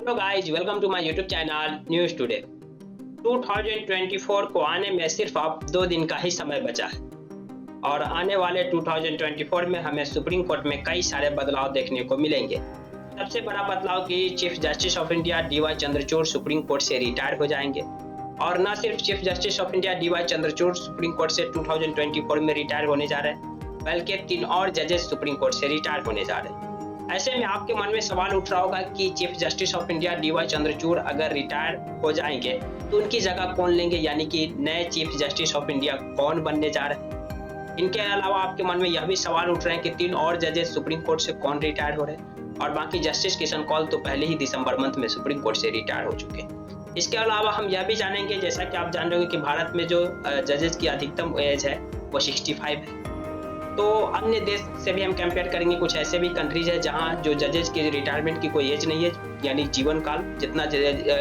Hello guys, welcome to my YouTube channel News Today. 2024 को आने में सिर्फ अब 2 दिन का ही समय बचा है और आने वाले 2024 में हमें सुप्रीम कोर्ट में कई सारे बदलाव देखने को मिलेंगे। सबसे बड़ा बदलाव कि chief justice of India D Y Chandrachud Supreme Court से रिटायर हो जाएंगे और न सिर्फ chief justice of India D Y Chandrachud Supreme Court से 2024 में रिटायर होने जा रहे हैं, बल्कि 3 और जजेस सुप्रीम कोर्ट से रिटायर होने जा रहे हैं। ऐसे में आपके मन में सवाल उठ रहा होगा कि chief justice of India D Y Chandrachud अगर रिटायर हो जाएंगे तो उनकी जगह कौन लेंगे, यानी कि नए चीफ जस्टिस ऑफ इंडिया कौन बनने जा रहे हैं। इनके अलावा आपके मन में यह भी सवाल उठ रहे हैं कि 3 और जजेस सुप्रीम कोर्ट से कौन रिटायर हो रहे हैं और बाकी जस्टिस किशन कौल तो पहले ही दिसंबर मंथ में सुप्रीम कोर्ट से रिटायर हो चुके हैं। इसके अलावा हम यह भी जानेंगे, जैसा कि आप जान रहे हो कि भारत में जो जजेस की अधिकतम एज है वो 65 है। तो अन्य देश से भी हम कंपेयर करेंगे, कुछ ऐसे भी कंट्रीज है जहां जो जजेस की रिटायरमेंट की कोई एज नहीं है, यानी जीवन काल जितना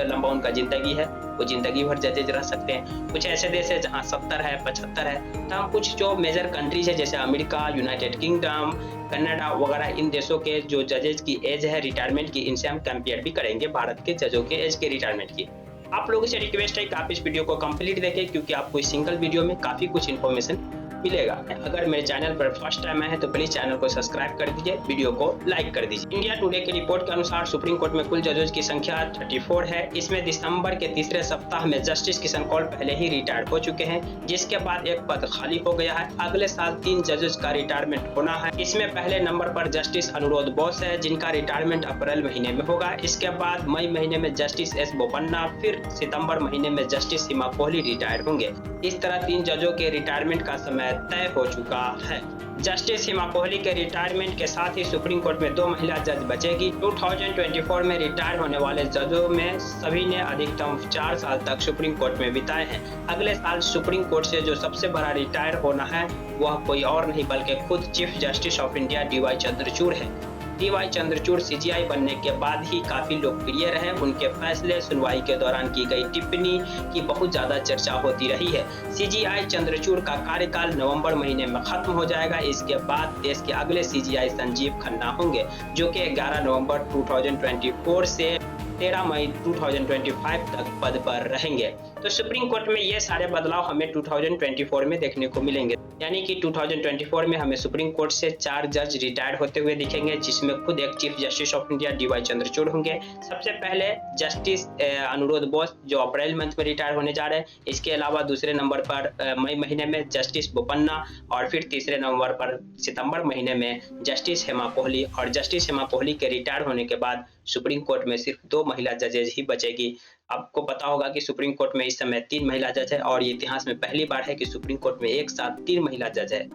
लंबा उनका जिंदगी है वो जिंदगी भर जजेज रह सकते हैं। कुछ ऐसे देश है जहां 70 है, 75 है। तो हम कुछ जो मेजर कंट्रीज है जैसे अमेरिका, यूनाइटेड किंगडम, कनाडा वगैरह, इन देशों के जो जजेस की एज है रिटायरमेंट की, इनसे हम कंपेयर भी करेंगे भारत के जजों के एज के रिटायरमेंट की। आप लोगों से रिक्वेस्ट है कि आप इस वीडियो को कंप्लीट देखें, क्योंकि आपको इस सिंगल वीडियो में काफी कुछ इन्फॉर्मेशन मिलेगा। अगर मेरे चैनल पर फर्स्ट टाइम आए हैं तो प्लीज चैनल को सब्सक्राइब कर दीजिए, वीडियो को लाइक कर दीजिए। इंडिया टुडे की रिपोर्ट के अनुसार सुप्रीम कोर्ट में कुल जजेस की संख्या 34 है। इसमें दिसंबर के तीसरे सप्ताह में जस्टिस किशन कौल पहले ही रिटायर हो चुके हैं, जिसके बाद एक पद खाली हो गया है। अगले साल 3 जजेस का रिटायरमेंट होना है। इसमें पहले नंबर पर जस्टिस अनुरोध बोस है, जिनका रिटायरमेंट अप्रैल महीने में होगा। इसके बाद मई महीने में जस्टिस एस बोपन्ना, फिर सितंबर महीने में जस्टिस सीमा कोहली रिटायर होंगे। इस तरह 3 जजों के रिटायरमेंट का समय तय हो चुका है। जस्टिस सीमा कोहली के रिटायरमेंट के साथ ही सुप्रीम कोर्ट में 2 महिला जज बचेगी। 2024 में रिटायर होने वाले जजों में सभी ने अधिकतम 4 साल तक सुप्रीम कोर्ट में बिताए हैं। अगले साल सुप्रीम कोर्ट से जो सबसे बड़ा रिटायर होना है वह कोई और नहीं बल्कि खुद chief justice of India D Y Chandrachud है। डीवाई चंद्रचूड़ सीजीआई बनने के बाद ही काफी लोकप्रिय रहे। उनके फैसले, सुनवाई के दौरान की गई टिप्पणी की बहुत ज्यादा चर्चा होती रही है। सीजीआई चंद्रचूड़ का कार्यकाल नवंबर महीने में खत्म हो जाएगा। इसके बाद देश के अगले सीजीआई संजीव खन्ना होंगे, जो कि 11 नवंबर 2024 से 13 मई 2025 तक पद पर रहेंगे। तो सुप्रीम कोर्ट में ये सारे बदलाव हमें 2024 में देखने को मिलेंगे, यानी कि 2024 में हमें सुप्रीम कोर्ट से 4 जज रिटायर होते हुए दिखेंगे, जिसमें खुद एक chief justice of India D Y Chandrachud होंगे। सबसे पहले जस्टिस अनुरोध बोस जो अप्रैल मंथ में रिटायर होने जा रहे हैं। इसके अलावा दूसरे नंबर पर मई महीने में जस्टिस बोपन्ना और फिर तीसरे नंबर पर सितंबर महीने में जस्टिस हेमा कोहली। और जस्टिस हेमा कोहली के रिटायर होने के बाद सुप्रीम कोर्ट में सिर्फ 2 महिला जजेज ही बचेगी। आपको पता होगा कि सुप्रीम कोर्ट में इस समय 3 महिला जज है और ये इतिहास में पहली बार है कि सुप्रीम कोर्ट में एक साथ 3 महिला जज है।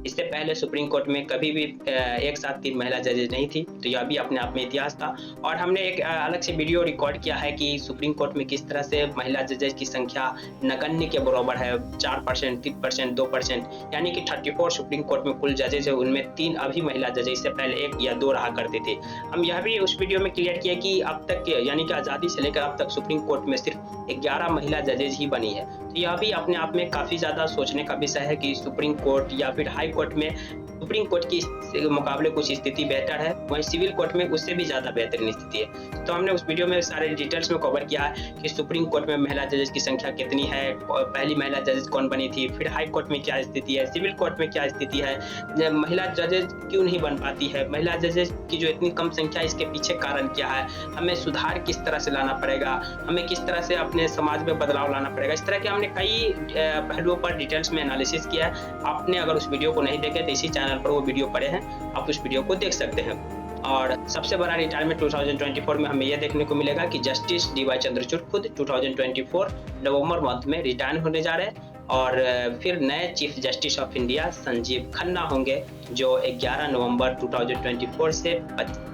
इससे पहले सुप्रीम कोर्ट में कभी भी एक साथ 3 महिला जजेज नहीं थी, तो यह भी अपने आप में इतिहास था। और हमने एक अलग से वीडियो रिकॉर्ड किया है कि सुप्रीम कोर्ट में किस तरह से महिला जजेज की संख्या नगण्य के बराबर है, 4%, 3%, 2%, यानी कि 34 सुप्रीम कोर्ट में कुल जजेज है, उनमें 3 अभी महिला जज, इससे पहले 1 या 2 रहा करते थे। हम यह भी उस वीडियो में क्लियर किया कि अब तक यानी कि आज़ादी से लेकर अब तक सुप्रीम कोर्ट में सिर्फ 11 महिला जजेज ही बनी है। तो यह भी अपने आप में काफ़ी ज़्यादा सोचने का विषय है कि सुप्रीम कोर्ट या फिर हाई कोर्ट में सुप्रीम कोर्ट की मुकाबले कुछ स्थिति बेहतर है, वहीं सिविल कोर्ट में उससे भी ज़्यादा बेहतरीन स्थिति है। तो हमने उस वीडियो में सारे डिटेल्स में कवर किया है कि सुप्रीम कोर्ट में महिला जजेस की संख्या कितनी है, पहली महिला जजेस कौन बनी थी, फिर हाई कोर्ट में क्या स्थिति है, सिविल कोर्ट में क्या स्थिति है, महिला जजेस क्यों नहीं बन पाती है, महिला जजेस की जो इतनी कम संख्या है इसके पीछे कारण क्या है, हमें सुधार किस तरह से लाना पड़ेगा, हमें किस तरह से अपने समाज में बदलाव लाना पड़ेगा। इस तरह के हमने कई पहलुओं पर डिटेल्स में एनालिसिस किया है। आपने अगर उस वीडियो को नहीं देखे तो इसी चैनल पर वो वीडियो पड़े हैं, आप उस वीडियो को देख सकते हैं। और सबसे बड़ा रिटायरमेंट 2024 में हमें यह देखने को मिलेगा कि जस्टिस डीवाई चंद्रचूड़ खुद 2024 नवंबर मंथ में रिटायर होने जा रहे हैं और फिर नए chief justice of India Sanjeev Khanna होंगे, जो 11 नवंबर 2024 से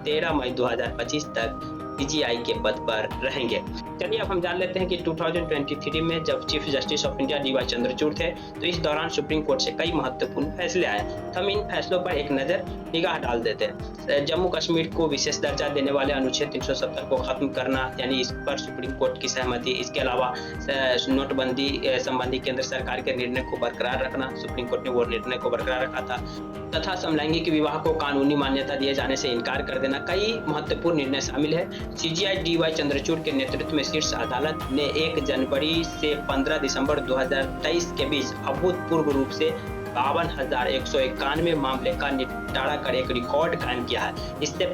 13 मई 2025 तक सीजीआई के पद पर रहेंगे। चलिए अब हम जान लेते हैं कि 2023 में जब chief justice of India D Y Chandrachud थे तो इस दौरान सुप्रीम कोर्ट से कई महत्वपूर्ण फैसले आए। तो हम इन फैसलों पर एक नज़र निगाह डाल देते हैं। जम्मू कश्मीर को विशेष दर्जा देने वाले अनुच्छेद 370 को खत्म करना, यानी इस पर सुप्रीम कोर्ट की सहमति। इसके अलावा नोटबंदी संबंधी केंद्र सरकार के निर्णय को बरकरार रखना, सुप्रीम कोर्ट ने वो निर्णय को बरकरार रखा था। तथा समलैंगिक विवाह को कानूनी मान्यता दिए जाने से इनकार कर देना, कई महत्वपूर्ण निर्णय शामिल है। सीजीआई DY चंद्रचूड़ के नेतृत्व में शीर्ष अदालत ने 1 जनवरी से 15 दिसंबर 2023 के बीच अभूतपूर्व रूप से 52,191 मामले का निपटारा कर एक रिकॉर्ड कायम किया है। इससे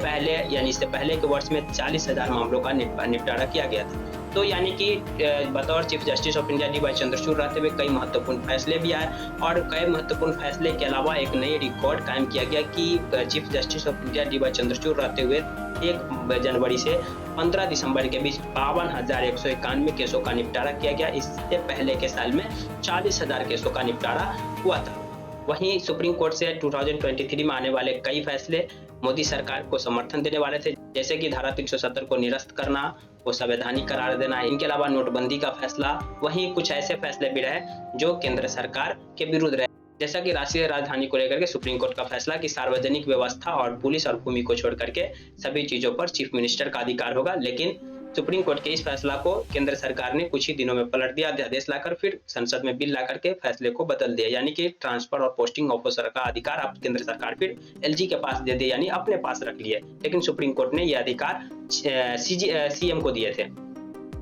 पहले के वर्ष में 40,000 मामलों का निपटारा किया गया था। तो यानी कि बतौर chief justice of India DY Chandrachud रहते हुए कई महत्वपूर्ण फैसले भी आए और कई महत्वपूर्ण फैसले के अलावा एक नई रिकॉर्ड कायम किया गया कि chief justice of India DY Chandrachud रहते हुए 1 जनवरी से 15 दिसंबर के बीच 52,191 केसों का निपटारा किया गया। इससे पहले के साल में 40,000 केसों का निपटारा हुआ था। वहीं सुप्रीम कोर्ट से 2023 में आने वाले कई फैसले मोदी सरकार को समर्थन देने वाले थे, जैसे कि धारा 370 को निरस्त करना, वो संवैधानिक करार देना। इनके अलावा नोटबंदी का फैसला, वहीं कुछ ऐसे फैसले भी रहे जो केंद्र सरकार के विरुद्ध रहे, जैसा कि राष्ट्रीय राजधानी को लेकर के सुप्रीम कोर्ट का फैसला कि सार्वजनिक व्यवस्था और पुलिस और भूमि को छोड़ करके सभी चीजों पर चीफ मिनिस्टर का अधिकार होगा। लेकिन सुप्रीम कोर्ट के इस फैसला को केंद्र सरकार ने कुछ ही दिनों में पलट दिया, अध्यादेश लाकर फिर संसद में बिल लाकर के फैसले को बदल दिया। यानी कि ट्रांसफर और पोस्टिंग ऑफिसर का अधिकार अब केंद्र सरकार फिर LG के पास दे दे, यानी अपने पास रख लिए। लेकिन सुप्रीम कोर्ट ने यह अधिकार CM को दिए थे।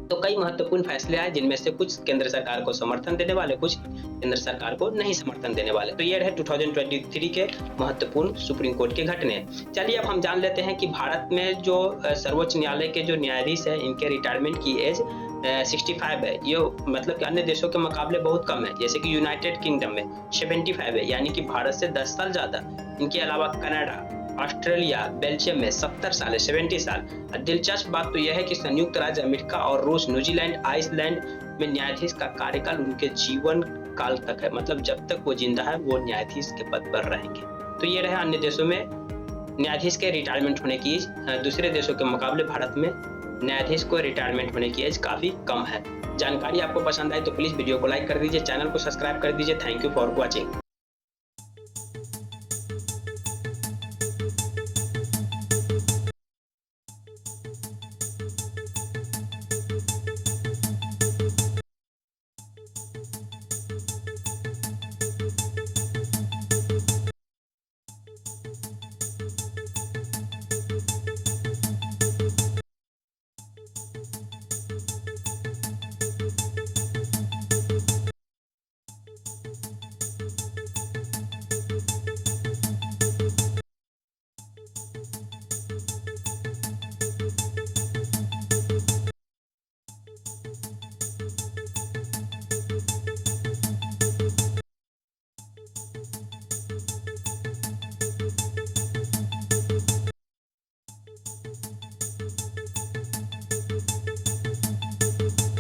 तो कई महत्वपूर्ण फैसले आए, जिनमें से कुछ केंद्र सरकार को समर्थन देने वाले, कुछ केंद्र सरकार को नहीं समर्थन देने वाले। तो ये रहे 2023 के महत्वपूर्ण सुप्रीम कोर्ट के घटने। चलिए अब हम जान लेते हैं कि भारत में जो सर्वोच्च न्यायालय के जो न्यायाधीश है, इनके रिटायरमेंट की एज 65 है। ये मतलब कि अन्य देशों के मुकाबले बहुत कम है, जैसे कि यूनाइटेड किंगडम में 75 है, यानी कि भारत से 10 साल ज्यादा। इनके अलावा कनाडा, ऑस्ट्रेलिया, बेल्जियम में 70 साल है, 70 साल। दिलचस्प बात तो यह है कि संयुक्त राज्य अमेरिका और रूस, न्यूजीलैंड, आइसलैंड में न्यायाधीश का कार्यकाल उनके जीवन काल तक है, मतलब जब तक वो जिंदा है वो न्यायाधीश के पद पर रहेंगे। तो ये रहे अन्य देशों में न्यायाधीश के रिटायरमेंट होने की एज। दूसरे देशों के मुकाबले भारत में न्यायाधीश को रिटायरमेंट होने की एज काफी कम है। जानकारी आपको पसंद आई तो प्लीज वीडियो को लाइक कर दीजिए, चैनल को सब्सक्राइब कर दीजिए। Thank you for watching.